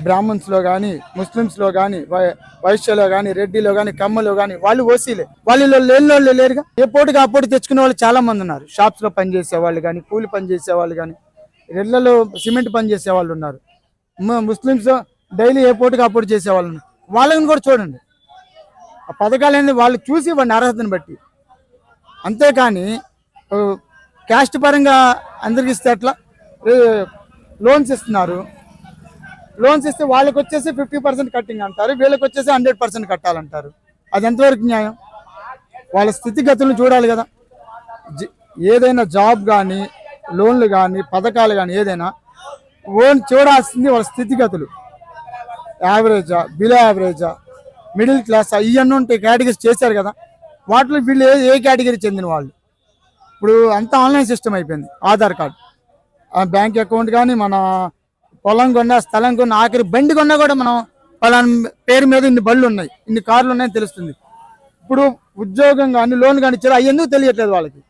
బ్రాహ్మణ్స్లో కానీ, ముస్లిమ్స్లో కానీ, వైశ్యలో కానీ, రెడ్డిలో కానీ, కమ్మలో కానీ వాళ్ళు ఓసీలే. వాళ్ళు లేని వాళ్ళు లేరుగా. ఏ పోటీకి ఆ పోటీ తెచ్చుకునే వాళ్ళు చాలా మంది ఉన్నారు. షాప్స్లో పనిచేసే వాళ్ళు కానీ, కూలి పని చేసే వాళ్ళు కానీ, రెడ్లలో సిమెంట్ పని చేసే వాళ్ళు ఉన్నారు. ముస్లిమ్స్ డైలీ ఏ పోటీకి ఆ పోటీ చేసే వాళ్ళు ఉన్నారు. వాళ్ళని కూడా చూడండి. ఆ పథకాలు అనేది వాళ్ళు చూసి వాడిని అర్హతను బట్టి, అంతేకాని క్యాస్ట్ పరంగా అందరికి ఇస్తే అట్లా. లోన్స్ ఇస్తున్నారు, లోన్స్ ఇస్తే వాళ్ళకి వచ్చేసి 50% కట్టింగ్ అంటారు, వీళ్ళకి వచ్చేసి 100% కట్టాలంటారు. అది ఎంతవరకు న్యాయం? వాళ్ళ స్థితిగతులను చూడాలి కదా. ఏదైనా జాబ్ కానీ, లోన్లు కానీ, పథకాలు కానీ ఏదైనా చూడాల్సింది వాళ్ళ స్థితిగతులు. యావరేజా, బిలో యావరేజా, మిడిల్ క్లాస్, ఇవన్నీ ఉంటాయి. కేటగిరీస్ చేశారు కదా, వాటిలో వీళ్ళు ఏ కేటగిరీ చెందిన వాళ్ళు. ఇప్పుడు అంతా ఆన్లైన్ సిస్టమ్ అయిపోయింది. ఆధార్ కార్డు, బ్యాంక్ అకౌంట్ కానీ, మన పొలం కొన్నా, స్థలం కొన్నా, ఆఖరి బండి కొన్నా కూడా మనం పలానా పేరు మీద ఇన్ని బళ్ళు ఉన్నాయి, ఇన్ని కార్లు ఉన్నాయని తెలుస్తుంది. ఇప్పుడు ఉద్యోగం కానీ, లోన్ కానీ ఇచ్చారు, అవి ఎందుకు తెలియట్లేదు వాళ్ళకి.